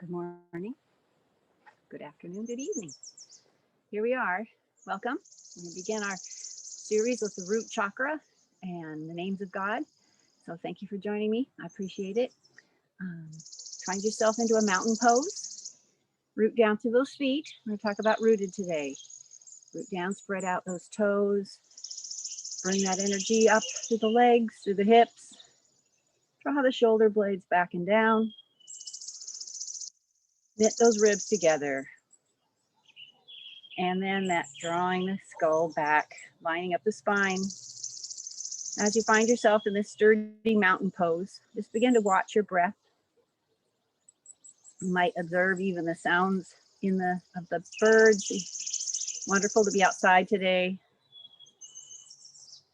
Good morning, good afternoon, good evening. Here we are. Welcome. We're going to begin our series with the root chakra and the names of God. So thank you for joining me. I appreciate it. Find yourself into a mountain pose. Root down through those feet. We're going to talk about rooted today. Root down, spread out those toes. Bring that energy up through the legs, through the hips. Draw the shoulder blades back and down. Knit those ribs together. And then that drawing the skull back, lining up the spine. As you find yourself in this sturdy mountain pose, just begin to watch your breath. You might observe even the sounds of the birds. It's wonderful to be outside today.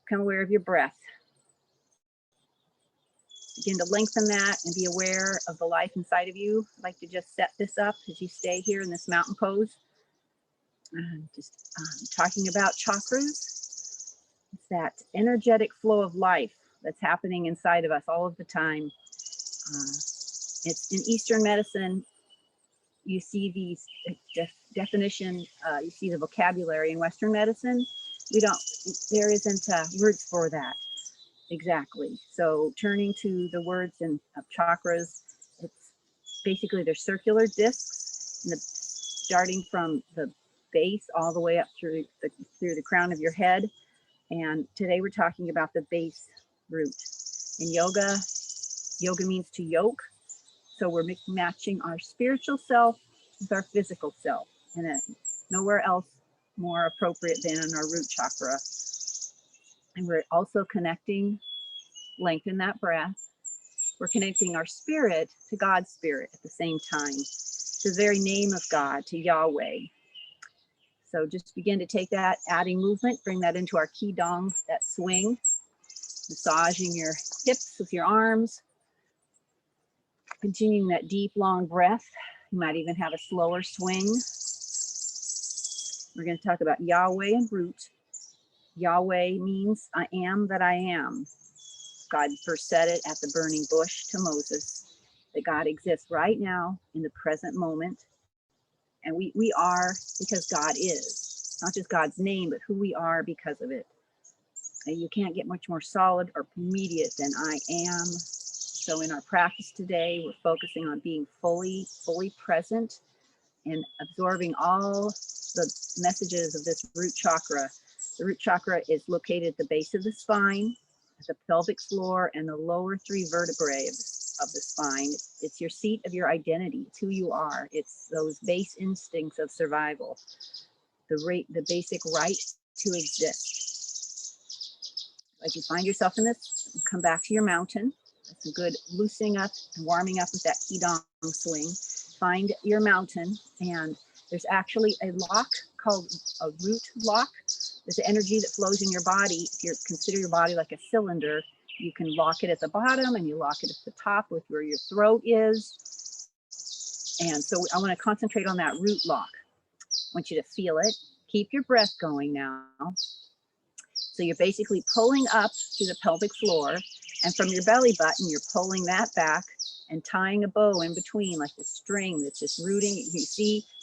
Become aware of your breath. Begin to lengthen that and be aware of the life inside of you. I'd like to just set this up as you stay here in this mountain pose. Just talking about chakras. It's that energetic flow of life that's happening inside of us all of the time. It's in Eastern medicine, you see these definition, you see the vocabulary. In Western medicine, there isn't words for that exactly. So turning to the words of chakras, it's basically they're circular discs, and starting from the base all the way up through the crown of your head. And today we're talking about the base root. In yoga means to yoke. So we're matching our spiritual self with our physical self, and nowhere else more appropriate than in our root chakra. And we're also connecting, lengthen that breath. We're connecting our spirit to God's spirit at the same time, to the very name of God, to Yahweh. So just begin to take that, adding movement, bring that into our Qigong, that swing, massaging your hips with your arms, continuing that deep, long breath. You might even have a slower swing. We're going to talk about Yahweh and root. Yahweh means I am that I am. God first said it at the burning bush to Moses, that God exists right now in the present moment. And we are because God is. Not just God's name, but who we are because of it. And you can't get much more solid or immediate than I am. So in our practice today, we're focusing on being fully present and absorbing all the messages of this root chakra. The root chakra is located at the base of the spine, at the pelvic floor, and the lower three vertebrae of the spine. It's your seat of your identity. It's who you are. It's those base instincts of survival, the basic right to exist. As you find yourself in this, come back to your mountain. It's a good loosening up and warming up with that Qigong swing. Find your mountain, and there's actually a lock called a root lock. There's energy that flows in your body. If you consider your body like a cylinder, you can lock it at the bottom and you lock it at the top with where your throat is. And so I want to concentrate on that root lock. I want you to feel it. Keep your breath going now. So you're basically pulling up through the pelvic floor, and from your belly button, you're pulling that back and tying a bow in between, like the string that's just rooting.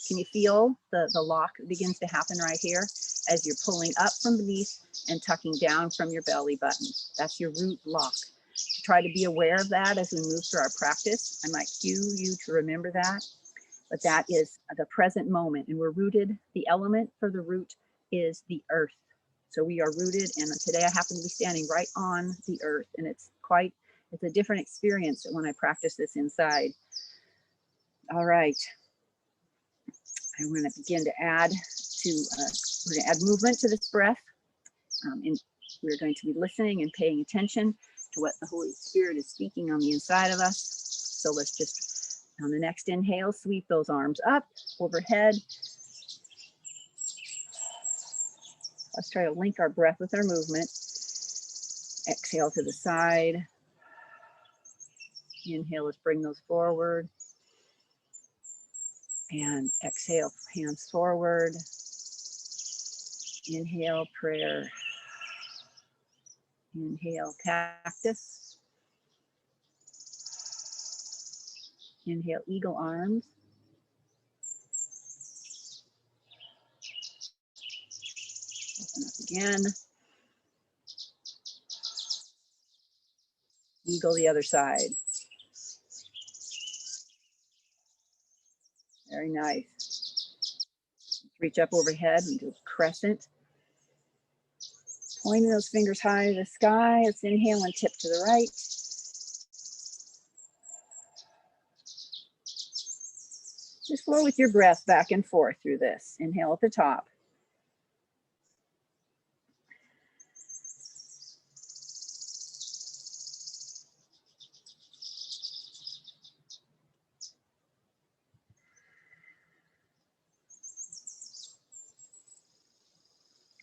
Can you feel the lock that begins to happen right here as you're pulling up from beneath and tucking down from your belly button? That's your root lock. To try to be aware of that as we move through our practice. I might cue you to remember that, but that is the present moment, and we're rooted. The element for the root is the earth. So we are rooted, and today I happen to be standing right on the earth, and it's a different experience when I practice this inside. All right. I'm going to begin to add movement to this breath. And we're going to be listening and paying attention to what the Holy Spirit is speaking on the inside of us. So let's just, on the next inhale, sweep those arms up overhead. Let's try to link our breath with our movement. Exhale to the side. Inhale, let's bring those forward. And exhale, hands forward. Inhale, prayer. Inhale, cactus. Inhale, eagle arms. in. Eagle the other side. Very nice. Reach up overhead and do a crescent. Pointing those fingers high to the sky. Let's inhale and tip to the right. Just flow with your breath back and forth through this. Inhale at the top.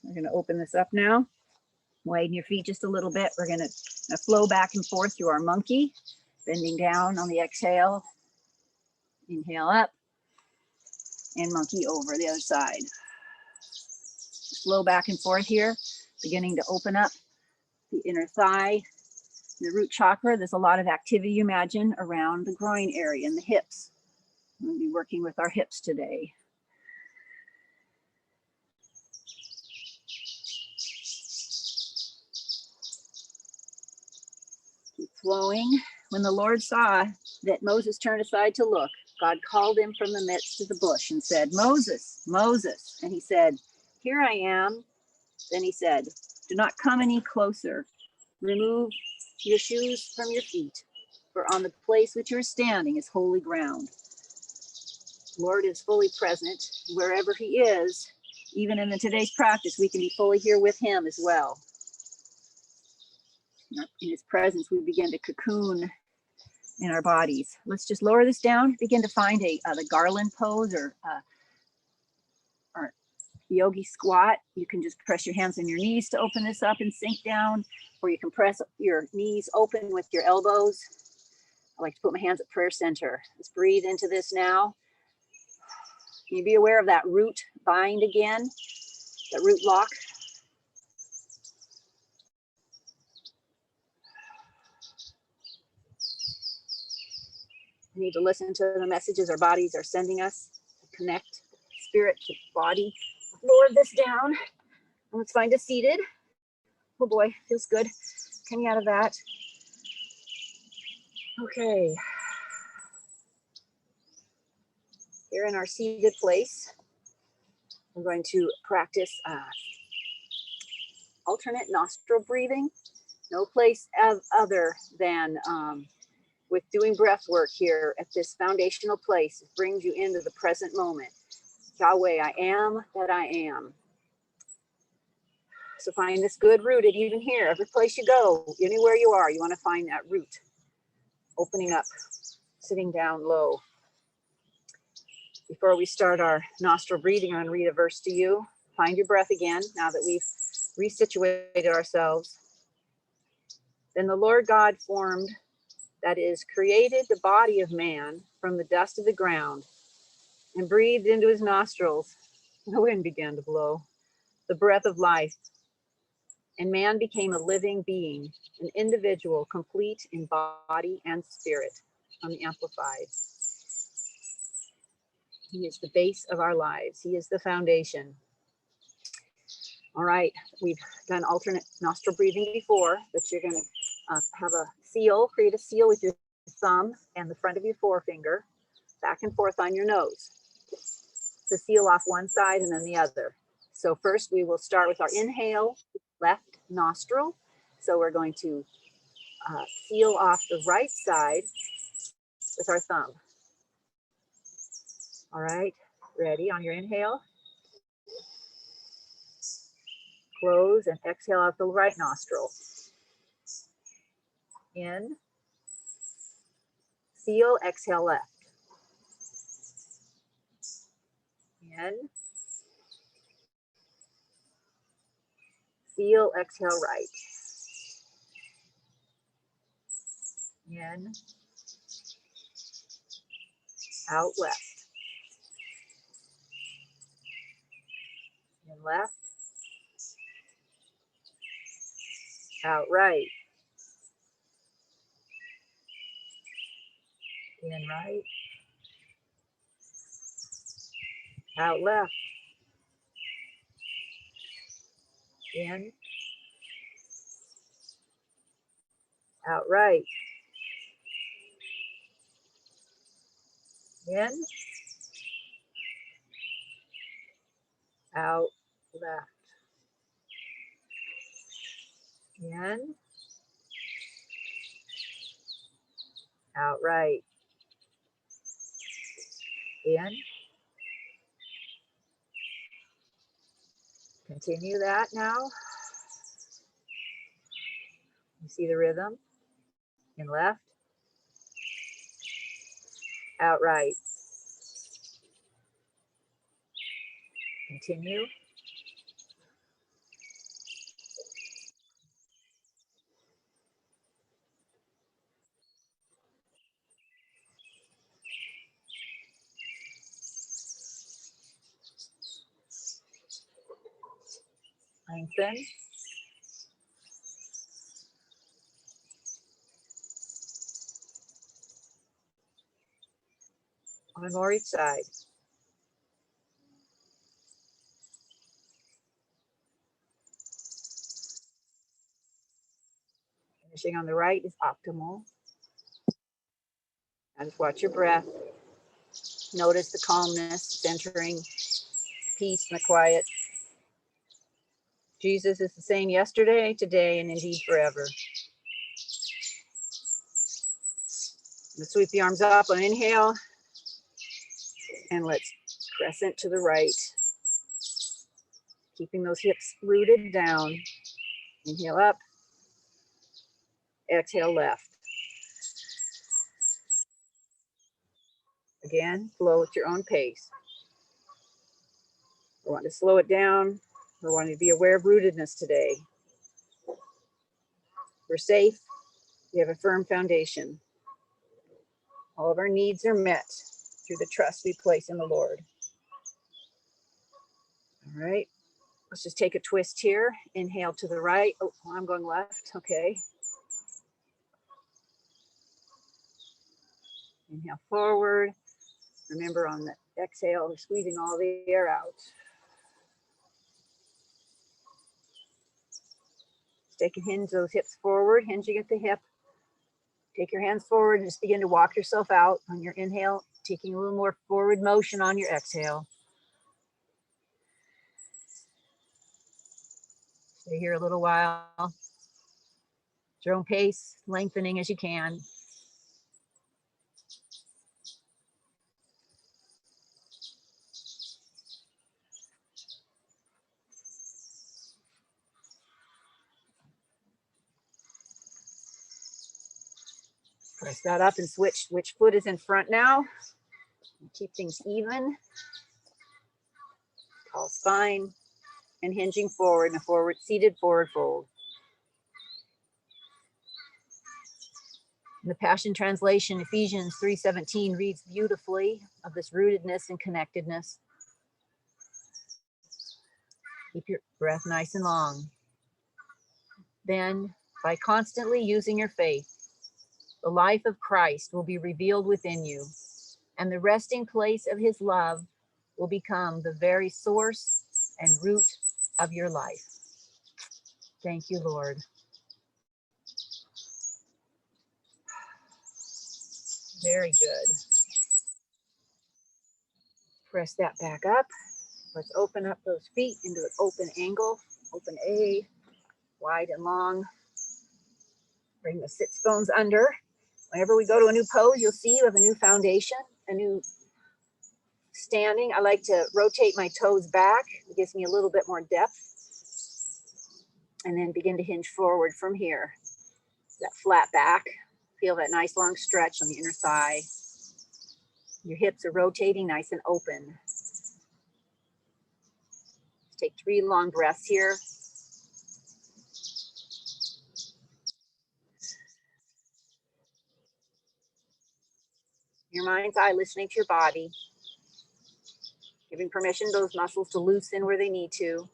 We're going to open this up now. Widen your feet just a little bit. We're going to flow back and forth through our monkey, bending down on the exhale. Inhale up and monkey over the other side. Flow back and forth here, beginning to open up the inner thigh, the root chakra. There's a lot of activity, you imagine, around the groin area and the hips. We'll be working with our hips today. Keep flowing. When the Lord saw that Moses turned aside to look, God called him from the midst of the bush and said, "Moses, Moses." And he said, "Here I am." Then he said, "Do not come any closer. Remove your shoes from your feet, for on the place which you are standing is holy ground." The Lord is fully present wherever he is. Even in today's practice, we can be fully here with him as well. In his presence, we begin to cocoon in our bodies. Let's just lower this down. Begin to find the garland pose or yogi squat. You can just press your hands on your knees to open this up and sink down, or you can press your knees open with your elbows. I like to put my hands at prayer center. Let's breathe into this now. Can you be aware of that root bind again, that root lock? We need to listen to the messages our bodies are sending us, to connect spirit to body. Lower this down, and let's find a seated. Oh boy, feels good coming out of that. Okay. Here in our seated place, we're going to practice alternate nostril breathing. No place other than with doing breath work here at this foundational place. It brings you into the present moment. Yahweh, I am that I am. So find this good rooted even here. Every place you go, anywhere you are, you want to find that root. Opening up, sitting down low. Before we start our nostril breathing, I'm going to read a verse to you. Find your breath again, now that we've resituated ourselves. Then the Lord God formed, that is, created the body of man from the dust of the ground and breathed into his nostrils. The wind began to blow, the breath of life. And man became a living being, an individual, complete in body and spirit. On the Amplified. He is the base of our lives. He is the foundation. All right, we've done alternate nostril breathing before, but you're going to have a seal, create a seal with your thumb and the front of your forefinger, back and forth on your nose to seal off one side and then the other. So first we will start with our inhale, left nostril. So we're going to seal off the right side with our thumb. All right, ready on your inhale. Close and exhale out the right nostril. In. Seal, exhale left. In. Seal, exhale right. In. Out left. In left. Out right. In right. Out left. In, out right. In, out left. In, out right. In. Continue that now. You see the rhythm? In left, out right. Continue. Lengthen. One more each side. Finishing on the right is optimal. Now just watch your breath. Notice the calmness, centering, peace, and the quiet. Jesus is the same yesterday, today, and indeed forever. Let's sweep the arms up on inhale. And let's crescent to the right. Keeping those hips rooted down. Inhale up. Exhale left. Again, flow at your own pace. We want to slow it down. We want to be aware of rootedness today. We're safe. We have a firm foundation. All of our needs are met through the trust we place in the Lord. All right. Let's just take a twist here. Inhale to the right. Oh, I'm going left. Okay. Inhale forward. Remember on the exhale, we're squeezing all the air out. Take and hinge those hips forward, hinging at the hip. Take your hands forward and just begin to walk yourself out on your inhale, taking a little more forward motion on your exhale. Stay here a little while. At your own pace, lengthening as you can. Press that up and switch which foot is in front now. Keep things even. Tall spine and hinging forward in a forward seated forward fold. In the Passion Translation, Ephesians 3:17 reads beautifully of this rootedness and connectedness. Keep your breath nice and long. Then, by constantly using your faith, the life of Christ will be revealed within you, and the resting place of his love will become the very source and root of your life. Thank you, Lord. Very good. Press that back up. Let's open up those feet into an open angle. Open A, wide and long. Bring the sits bones under. Whenever we go to a new pose, you'll see you have a new foundation, a new standing. I like to rotate my toes back. It gives me a little bit more depth. And then begin to hinge forward from here. That flat back. Feel that nice long stretch on the inner thigh. Your hips are rotating nice and open. Take 3 long breaths here. Your mind's eye, listening to your body. Giving permission to those muscles to loosen where they need to.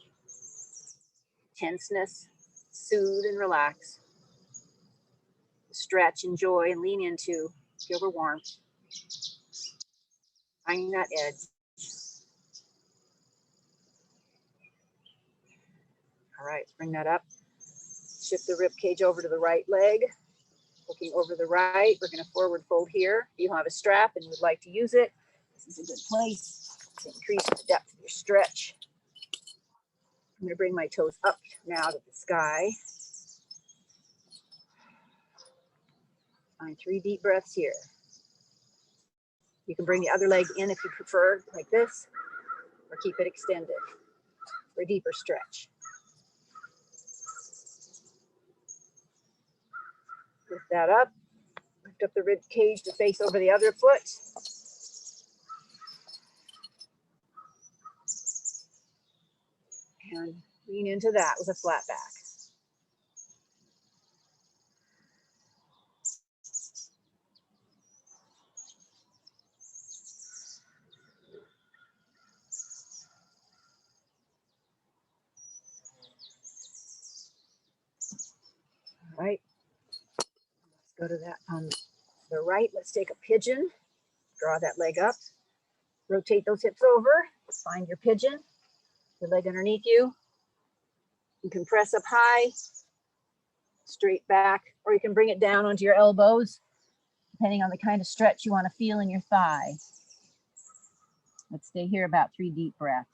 Tenseness, soothe and relax. Stretch, enjoy, and lean into. Feel the warmth. Finding that edge. All right, let's bring that up. Shift the rib cage over to the right leg. Looking over the right, we're going to forward fold here. If you don't have a strap and you would like to use it, this is a good place to increase the depth of your stretch. I'm going to bring my toes up now to the sky. Find 3 deep breaths here. You can bring the other leg in if you prefer, like this, or keep it extended for a deeper stretch. Lift that up. Lift up the rib cage to face over the other foot. And lean into that with a flat back. All right. Let's go to that on the right. Let's take a pigeon. Draw that leg up. Rotate those hips over. Find your pigeon. Your leg underneath you. You can press up high, straight back, or you can bring it down onto your elbows, depending on the kind of stretch you want to feel in your thigh. Let's stay here about 3 deep breaths.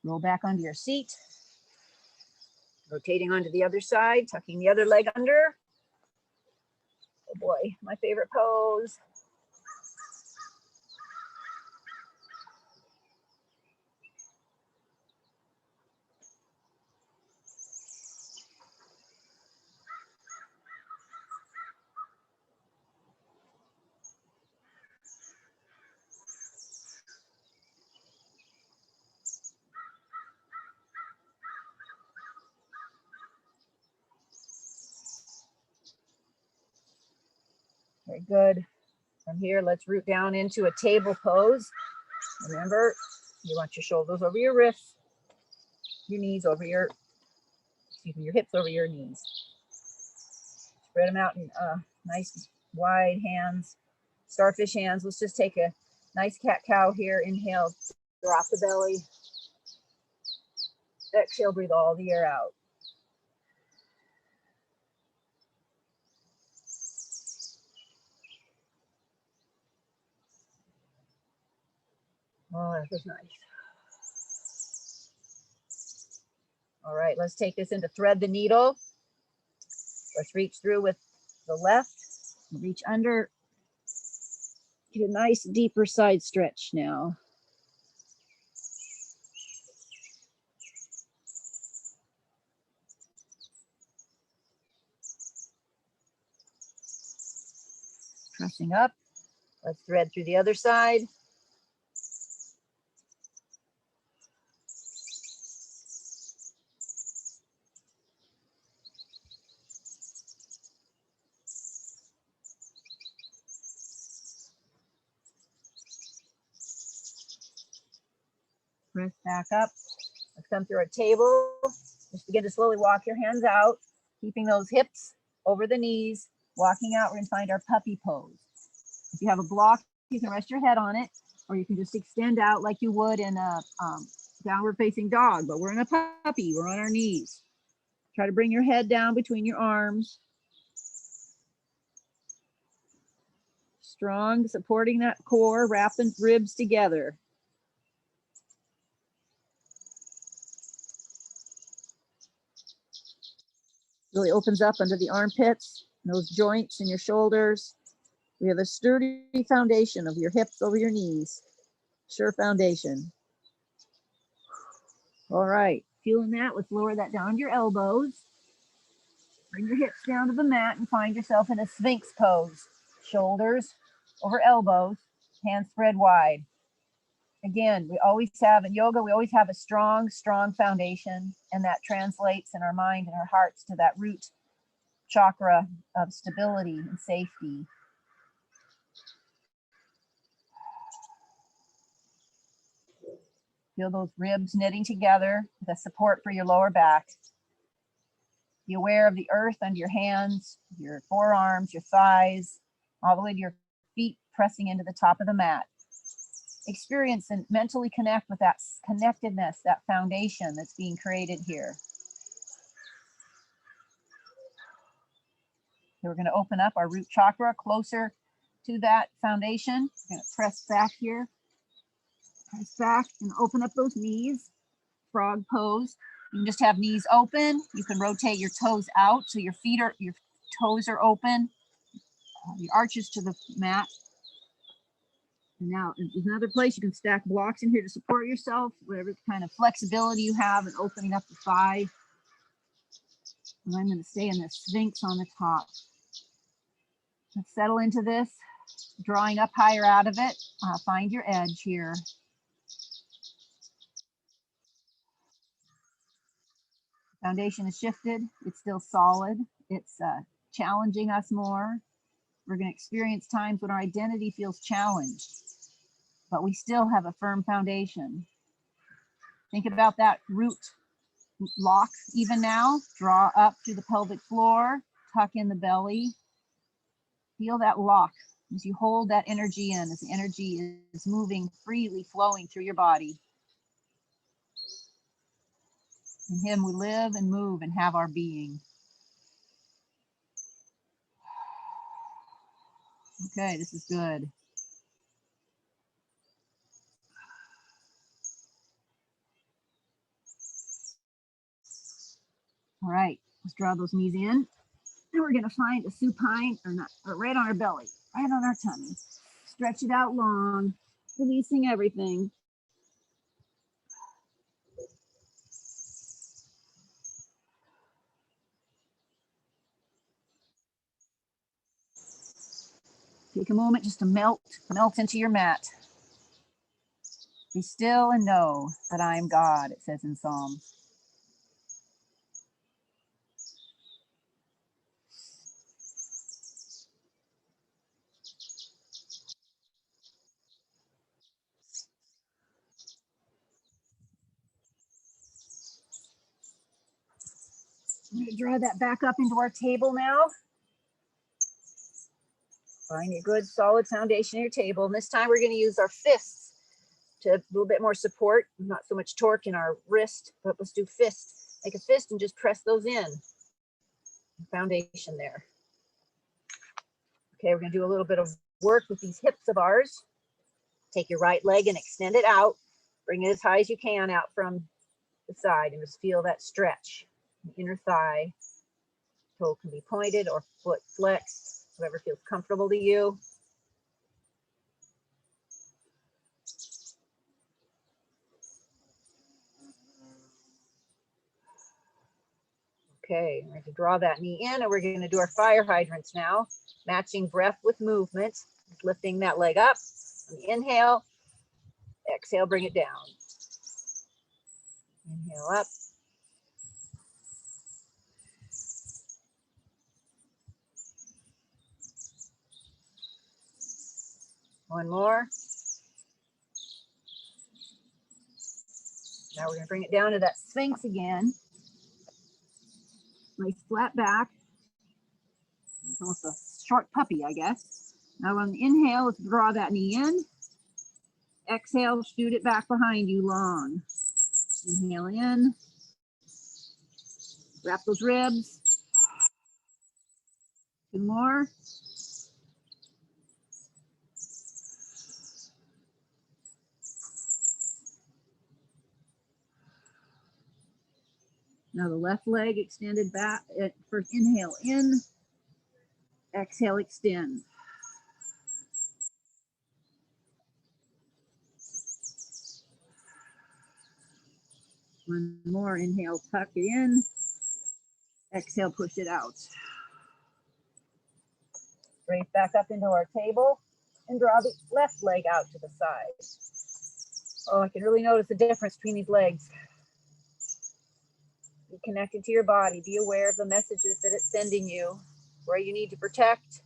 Roll back onto your seat. Rotating onto the other side, tucking the other leg under. Oh boy, my favorite pose. Very good. From here, let's root down into a table pose. Remember, you want your shoulders over your wrists, your knees over your, your hips over your knees. Spread them out in nice wide hands, starfish hands. Let's just take a nice cat-cow here. Inhale, drop the belly. Exhale, breathe all the air out. Oh, that was nice. All right, let's take this into thread the needle. Let's reach through with the left, reach under. Get a nice deeper side stretch now. Pressing up. Let's thread through the other side. Press back up. Let's come through our table. Just begin to slowly walk your hands out, keeping those hips over the knees. Walking out, we're going to find our puppy pose. If you have a block, you can rest your head on it, or you can just extend out like you would in a downward facing dog, but we're in a puppy, we're on our knees. Try to bring your head down between your arms. Strong, supporting that core, wrapping ribs together. Really opens up under the armpits, those joints in your shoulders. We have a sturdy foundation of your hips over your knees. Sure foundation. All right, feeling that, let's lower that down to your elbows. Bring your hips down to the mat and find yourself in a Sphinx pose. Shoulders over elbows, hands spread wide. Again, we always have, in yoga, we always have a strong, strong foundation, and that translates in our mind and our hearts to that root chakra of stability and safety. Feel those ribs knitting together, the support for your lower back. Be aware of the earth under your hands, your forearms, your thighs, all the way to your feet pressing into the top of the mat. Experience and mentally connect with that connectedness, that foundation that's being created here. So we're going to open up our root chakra closer to that foundation. We're going to press back here. Press back and open up those knees. Frog pose. You can just have knees open. You can rotate your toes out so your toes are open. Your arches to the mat. And now there's another place you can stack blocks in here to support yourself, whatever kind of flexibility you have in opening up the thigh. And I'm going to stay in the Sphinx on the top. Let's settle into this, drawing up higher out of it. Find your edge here. Foundation is shifted. It's still solid. It's challenging us more. We're going to experience times when our identity feels challenged, but we still have a firm foundation. Think about that root lock even now. Draw up through the pelvic floor, tuck in the belly. Feel that lock as you hold that energy in, as the energy is moving freely, flowing through your body. In Him we live and move and have our being. Okay, this is good. All right, let's draw those knees in. And we're going to find a supine, or right on our belly, right on our tummy. Stretch it out long, releasing everything. Take a moment just to melt into your mat. Be still and know that I am God, it says in Psalms. I'm going to draw that back up into our table now. Find a good solid foundation in your table. And this time we're going to use our fists to a little bit more support, not so much torque in our wrist, but let's do fists. Make a fist and just press those in. Foundation there. Okay, we're going to do a little bit of work with these hips of ours. Take your right leg and extend it out. Bring it as high as you can out from the side and just feel that stretch. The inner thigh. Toe can be pointed or foot flexed, whatever feels comfortable to you. Okay, we're going to draw that knee in and we're going to do our fire hydrants now. Matching breath with movement, lifting that leg up. On the inhale, exhale, bring it down. Inhale up. One more. Now we're going to bring it down to that Sphinx again. Nice flat back. It's almost a short puppy, I guess. Now on the inhale, let's draw that knee in. Exhale, shoot it back behind you long. Inhale in. Wrap those ribs. Two more. Now the left leg extended back. First inhale in. Exhale, extend. One more. Inhale, tuck it in. Exhale, push it out. Straight back up into our table and draw the left leg out to the side. Oh, I can really notice the difference between these legs. Be connected to your body. Be aware of the messages that it's sending you, where you need to protect.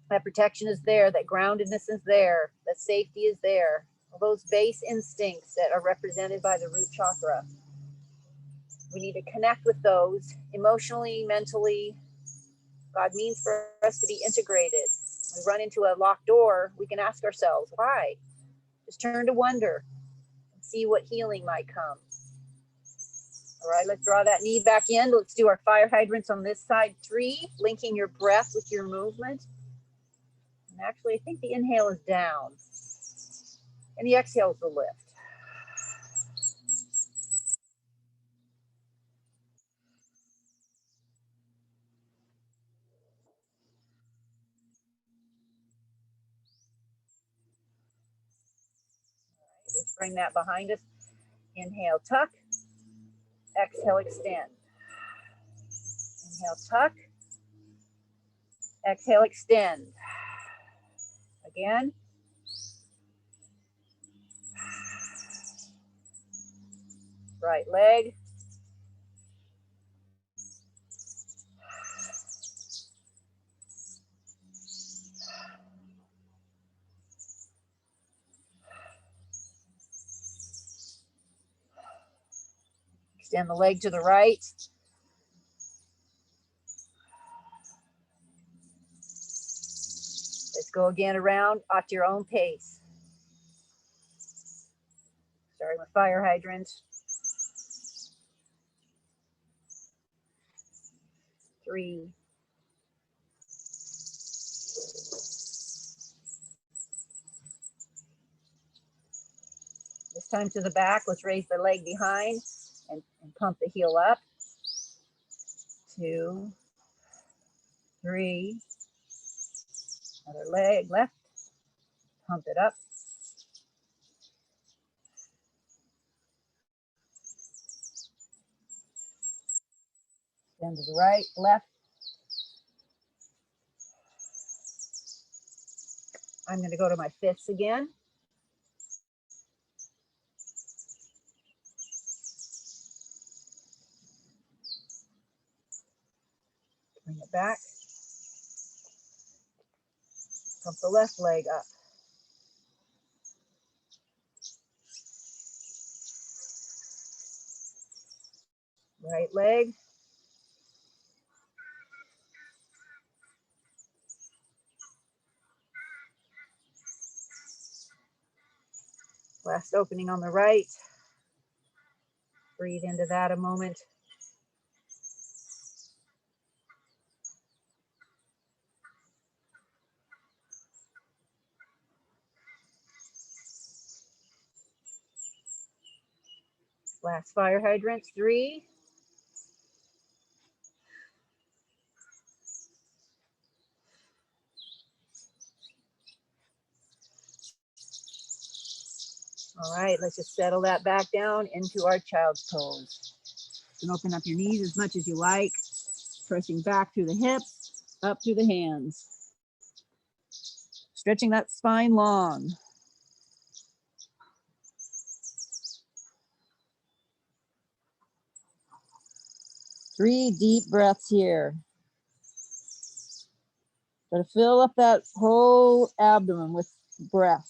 That protection is there. That groundedness is there. That safety is there. all those base instincts that are represented by the root chakra. We need to connect with those emotionally, mentally. God means for us to be integrated. When we run into a locked door, we can ask ourselves, why? Just turn to wonder and see what healing might come. All right, let's draw that knee back in. Let's do our fire hydrants on this side. 3, linking your breath with your movement. And actually, I think the inhale is down. And the exhale is the lift. Let's bring that behind us. Inhale, tuck. Exhale, extend. Inhale, tuck. Exhale, extend. Again. Right leg. Extend the leg to the right. Let's go again around at your own pace. Starting with fire hydrants. 3. This time to the back. Let's raise the leg behind and pump the heel up. 2, 3. Another leg left. Pump it up. Then to the right, left. I'm going to go to my fists again. Bring it back. Pump the left leg up. Right leg. Last opening on the right. Breathe into that a moment. Last fire hydrant. 3. All right, let's just settle that back down into our child's pose. And open up your knees as much as you like, pressing back through the hips, up through the hands. Stretching that spine long. Three deep breaths here. Gotta fill up that whole abdomen with breath.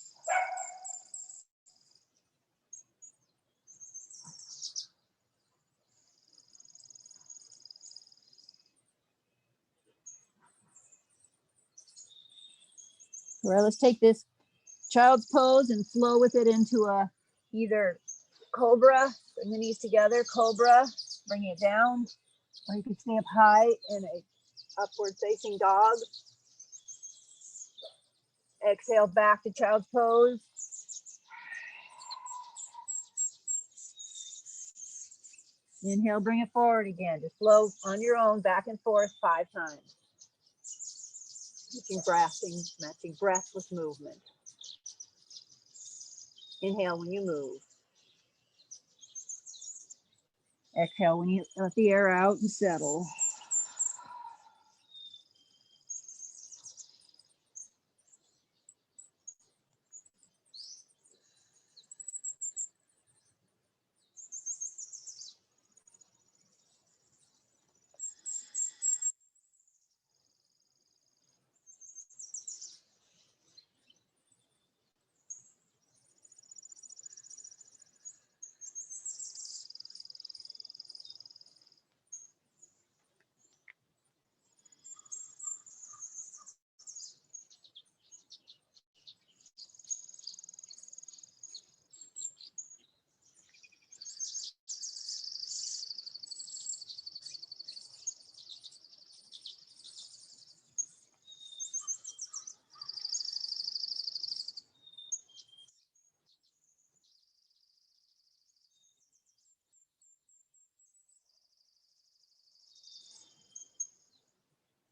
All right, let's take this child's pose and flow with it into a either cobra, bring the knees together, cobra, bring it down, or you can stay up high in a upward facing dog. Exhale back to child's pose. Inhale, bring it forward again. Just flow on your own, back and forth 5 times. Matching breath with movement. Inhale when you move. Exhale when you let the air out and settle.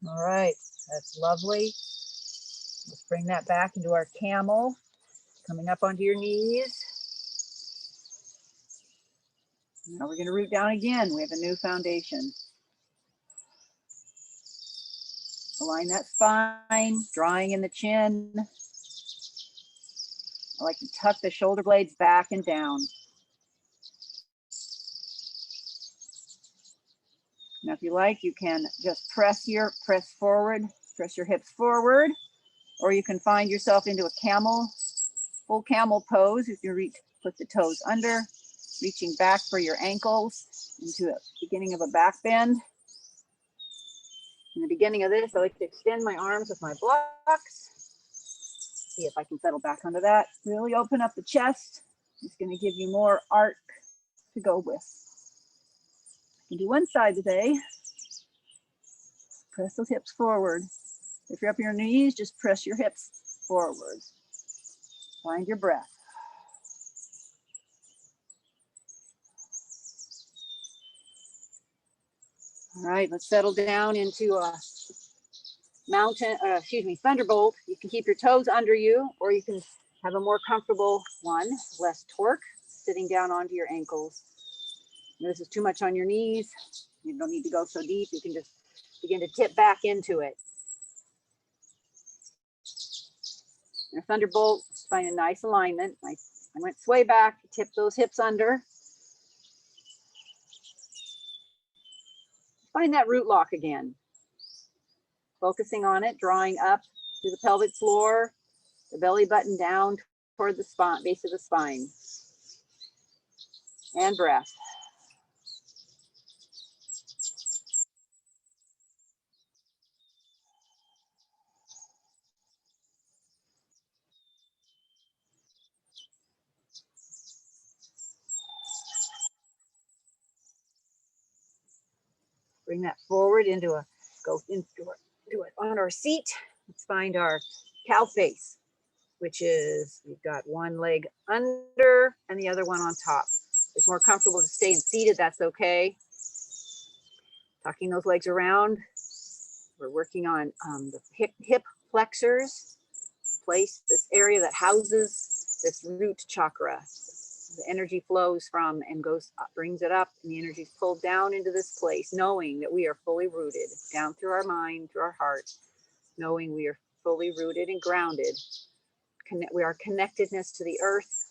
All right, that's lovely. Let's bring that back into our camel, coming up onto your knees. Now we're going to root down again. We have a new foundation. Align that spine, drawing in the chin. I like to tuck the shoulder blades back and down. Now, if you like, you can just press forward, press your hips forward, or you can find yourself into a full camel pose. If you put the toes under, reaching back for your ankles into the beginning of a back bend. In the beginning of this, I like to extend my arms with my blocks. See if I can settle back onto that. Really open up the chest. It's going to give you more arc to go with. You can do one side today. Press those hips forward. If you're up on your knees, just press your hips forward. Find your breath. All right, let's settle down into a thunderbolt. You can keep your toes under you, or you can have a more comfortable one, less torque, sitting down onto your ankles. If this is too much on your knees, you don't need to go so deep. You can just begin to tip back into it. In a thunderbolt, find a nice alignment. I went sway back, tip those hips under. Find that root lock again. Focusing on it, drawing up to the pelvic floor, the belly button down toward the spine, base of the spine. And breath. Bring that forward go into it on our seat. Let's find our cow face, which is, we've got one leg under and the other one on top. If it's more comfortable to stay seated, that's okay. Tucking those legs around. We're working on the hip flexors, this area that houses this root chakra. The energy flows from and goes up, brings it up, and the energy is pulled down into this place, knowing that we are fully rooted down through our mind, through our heart, knowing we are fully rooted and grounded. We are connectedness to the earth.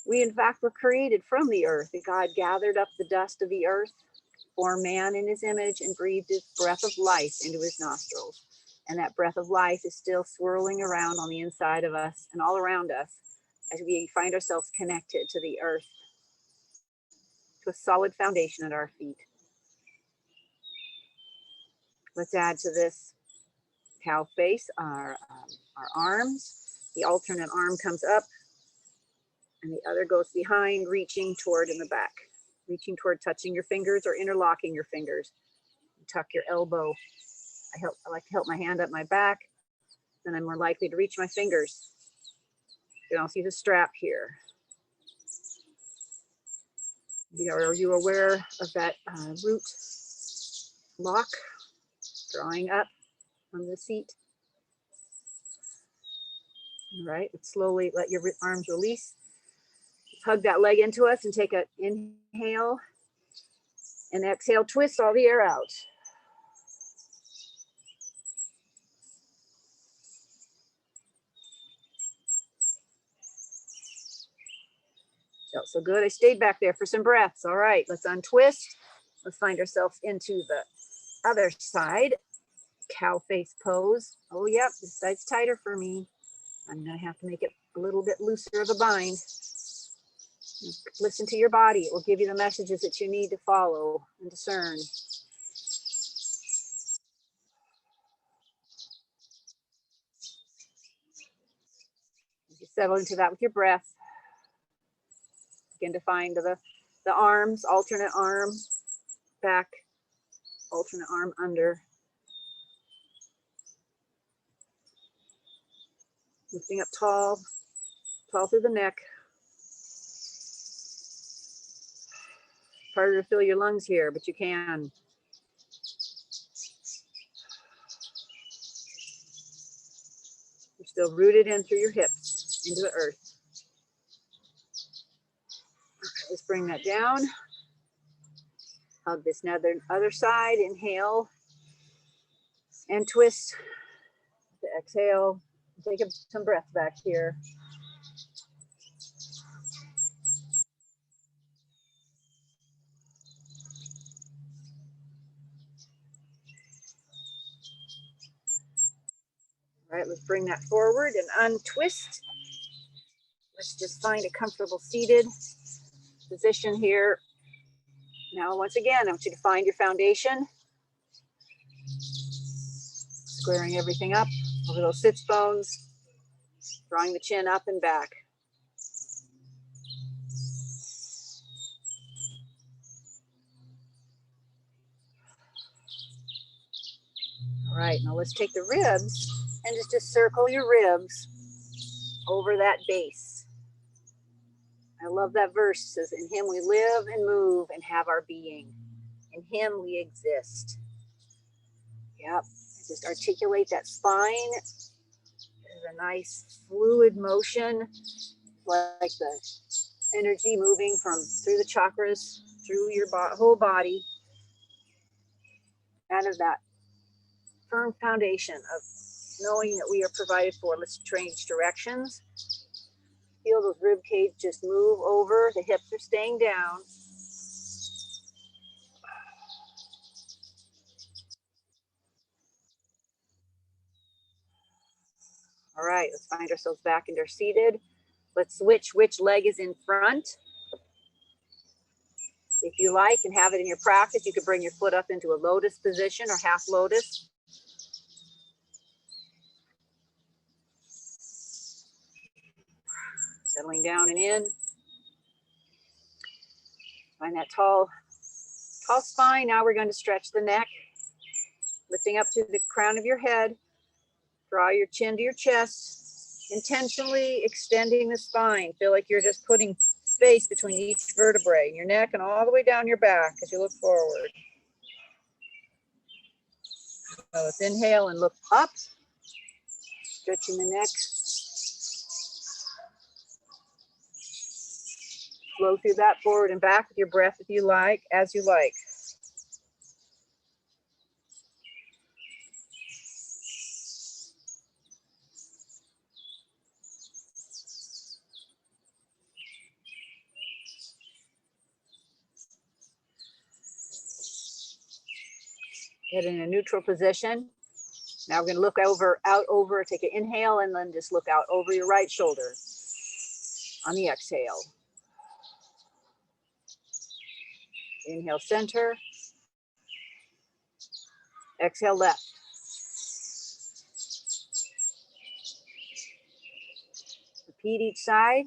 We, in fact, were created from the earth. God gathered up the dust of the earth, formed man in his image, and breathed his breath of life into his nostrils. And that breath of life is still swirling around on the inside of us and all around us as we find ourselves connected to the earth, to a solid foundation at our feet. Let's add to this cow face our arms. The alternate arm comes up and the other goes behind, reaching toward in the back, reaching toward touching your fingers or interlocking your fingers. Tuck your elbow. I like to help my hand up my back, then I'm more likely to reach my fingers. You can also use a strap here. Are you aware of that root lock drawing up on the seat? All right, let's slowly let your arms release. Hug that leg into us and take an inhale and exhale, twist all the air out. Felt so good. I stayed back there for some breaths. All right, let's untwist. Let's find ourselves into the other side. Cow face pose. Oh, yep, this side's tighter for me. I'm going to have to make it a little bit looser of a bind. Listen to your body. It will give you the messages that you need to follow and discern. You settle into that with your breath. Begin to find the arms, alternate arm back, alternate arm under. Lifting up tall through the neck. Harder to fill your lungs here, but you can. You're still rooted in through your hips into the earth. Okay, let's bring that down. Hug this other side. Inhale and twist. The exhale. Take some breath back here. All right, let's bring that forward and untwist. Let's just find a comfortable seated position here. Now, once again, I want you to find your foundation. Squaring everything up over those sits bones. Drawing the chin up and back. All right, now let's take the ribs and just circle your ribs over that base. I love that verse. It says, in him we live and move and have our being. In him we exist. Yep, just articulate that spine. There's a nice fluid motion, like the energy moving through the chakras, through your whole body. Out of that firm foundation of knowing that we are provided for. Let's change directions. Feel those rib cage just move over. The hips are staying down. All right, let's find ourselves back into our seated. Let's switch which leg is in front. If you like and have it in your practice, you could bring your foot up into a lotus position or half lotus. Settling down and in. Find that tall spine. Now we're going to stretch the neck, lifting up to the crown of your head. Draw your chin to your chest, intentionally extending the spine. Feel like you're just putting space between each vertebrae in your neck and all the way down your back as you look forward. So let's inhale and look up, stretching the neck. Flow through that forward and back with your breath if you like, as you like. Get in a neutral position. Now we're going to look out over, take an inhale, and then just look out over your right shoulder on the exhale. Inhale, center. Exhale, left. Repeat each side.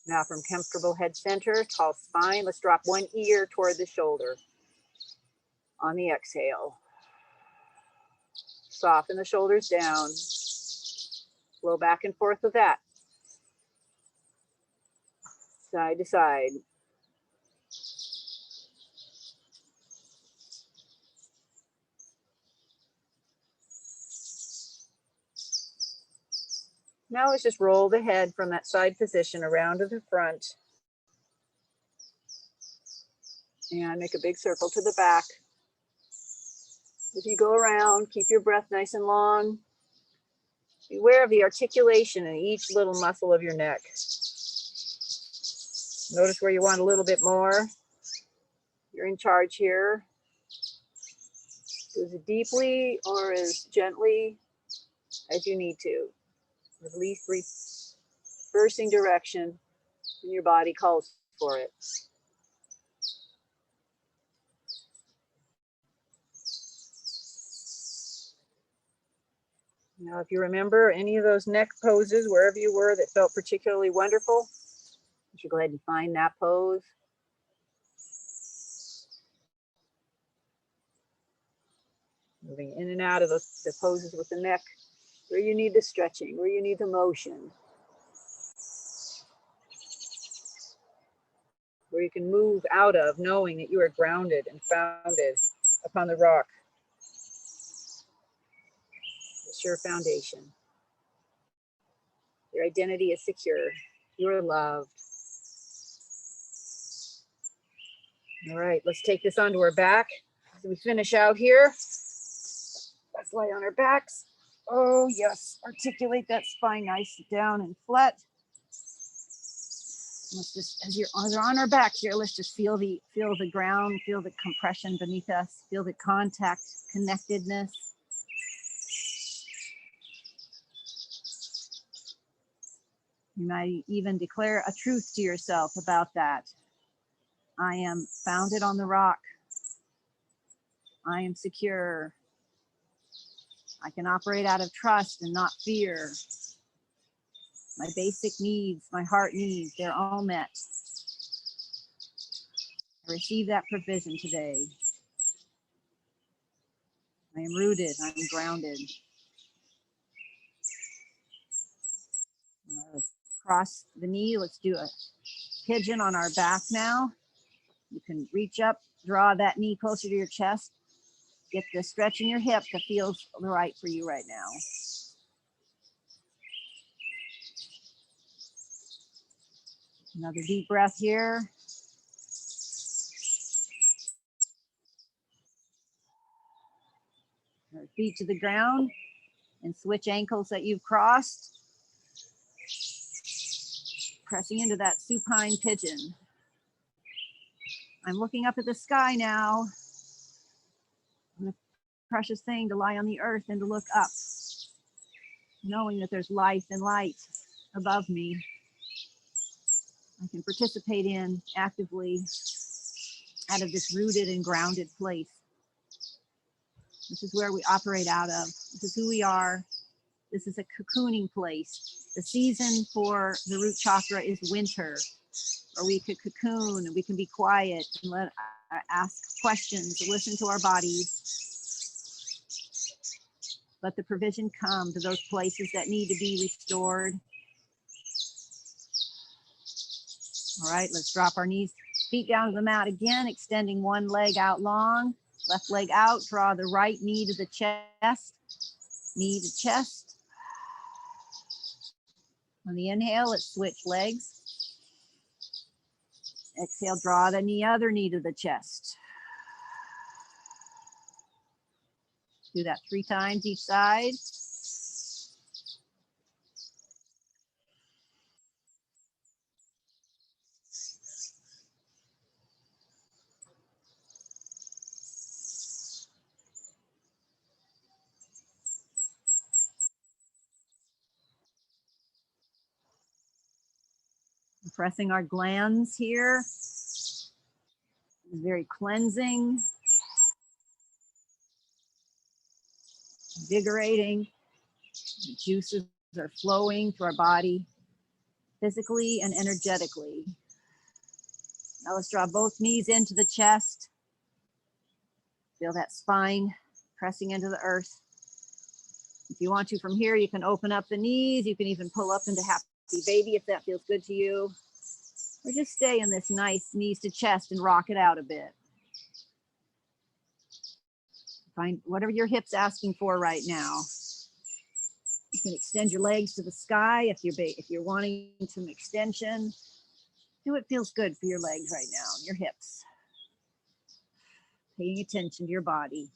Now from comfortable head center, tall spine, let's drop one ear toward the shoulder on the exhale. Soften the shoulders down. Flow back and forth with that. Side to side. Now let's just roll the head from that side position around to the front. And make a big circle to the back. As you go around, keep your breath nice and long. Be aware of the articulation in each little muscle of your neck. Notice where you want a little bit more. You're in charge here. Go as deeply or as gently as you need to. At least reversing direction when your body calls for it. Now, if you remember any of those neck poses, wherever you were that felt particularly wonderful, you should go ahead and find that pose. Moving in and out of the poses with the neck where you need the stretching, where you need the motion, where you can move out of knowing that you are grounded and founded upon the rock. A sure foundation. Your identity is secure. You are loved. All right, let's take this onto our back. As we finish out here, let's lie on our backs. Oh yes, articulate that spine nice down and flat. Let's just, as your arms are on our backs here, let's just feel the ground, feel the compression beneath us, feel the contact, connectedness. You might even declare a truth to yourself about that. I am founded on the rock. I am secure. I can operate out of trust and not fear. My basic needs, my heart needs, they're all met. I receive that provision today. I am rooted, I'm grounded. Let's cross the knee. Let's do a pigeon on our back now. You can reach up, draw that knee closer to your chest. Get the stretch in your hip that feels right for you right now. Another deep breath here. Our feet to the ground and switch ankles that you've crossed. Pressing into that supine pigeon. I'm looking up at the sky now. The precious thing to lie on the earth and to look up, knowing that there's life and light above me. I can participate in actively out of this rooted and grounded place. This is where we operate out of. This is who we are. This is a cocooning place. The season for the root chakra is winter, where we could cocoon and we can be quiet and let ask questions, listen to our bodies. Let the provision come to those places that need to be restored. All right, let's drop our knees, feet down to the mat again, extending one leg out long, left leg out, draw the right knee to the chest, knee to chest. On the inhale, let's switch legs. Exhale, draw the other knee to the chest. Do that 3 times each side. Pressing our glands here. It's very cleansing, invigorating. The juices are flowing through our body, physically and energetically. Now let's draw both knees into the chest. Feel that spine pressing into the earth. If you want to from here, you can open up the knees. You can even pull up into happy baby if that feels good to you. Or just stay in this nice knees to chest and rock it out a bit. Find whatever your hip's asking for right now. You can extend your legs to the sky if you're wanting some extension. Do what feels good for your legs right now, your hips. Paying attention to your body.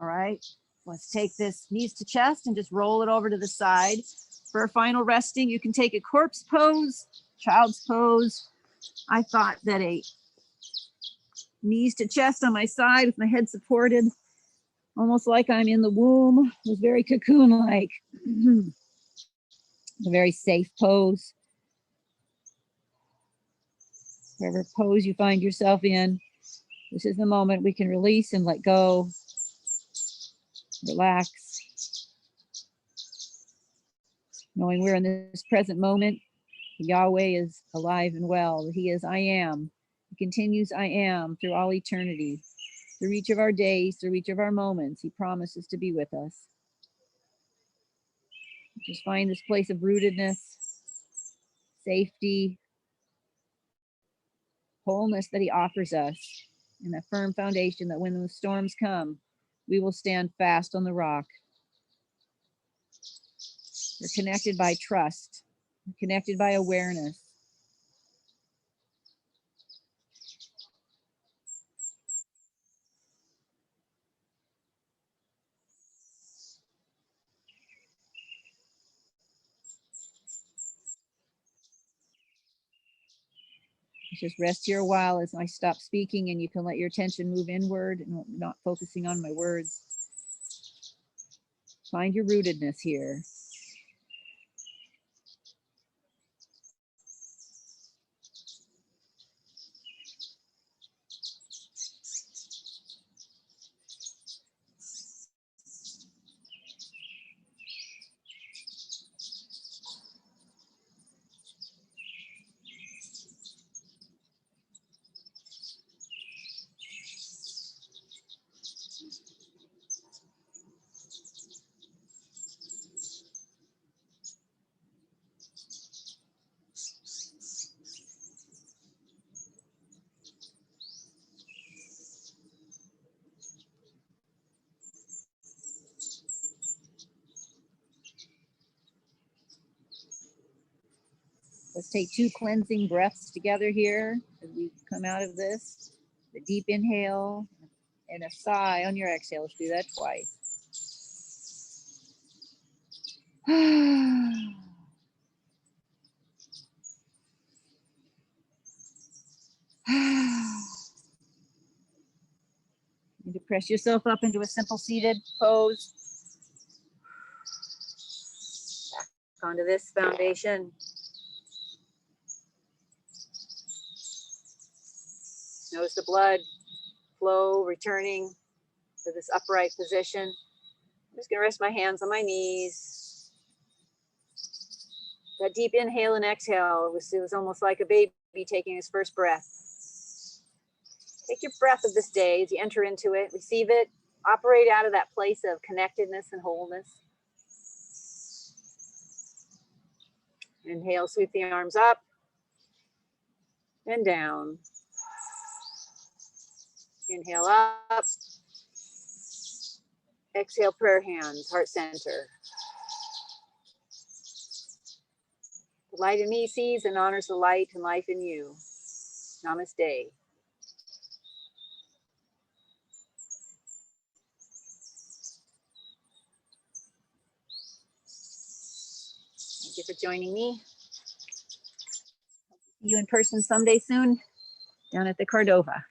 All right, let's take this knees to chest and just roll it over to the side. For a final resting, you can take a corpse pose, child's pose. I thought that a knees to chest on my side with my head supported, almost like I'm in the womb, was very cocoon-like. A very safe pose. Whatever pose you find yourself in, this is the moment we can release and let go. Relax. Knowing we're in this present moment, Yahweh is alive and well. He is I am. He continues I am through all eternity. Through each of our days, through each of our moments, he promises to be with us. Just find this place of rootedness, safety, wholeness that he offers us, and a firm foundation that when the storms come, we will stand fast on the rock. We're connected by trust. We're connected by awareness. Just rest here a while as I stop speaking, and you can let your attention move inward and not focusing on my words. Find your rootedness here. Let's take 2 cleansing breaths together here as we come out of this. A deep inhale and a sigh on your exhale. Let's do that twice. You need to press yourself up into a simple seated pose. Back onto this foundation. Notice the blood flow, returning to this upright position. I'm just going to rest my hands on my knees. That deep inhale and exhale, it was almost like a baby taking his first breath. Take your breath of this day as you enter into it, receive it, operate out of that place of connectedness and wholeness. Inhale, sweep the arms up and down. Inhale up. Exhale, prayer hands, heart center. The light in me sees and honors the light and life in you. Namaste. Thank you for joining me. See you in person someday soon down at the Cordova.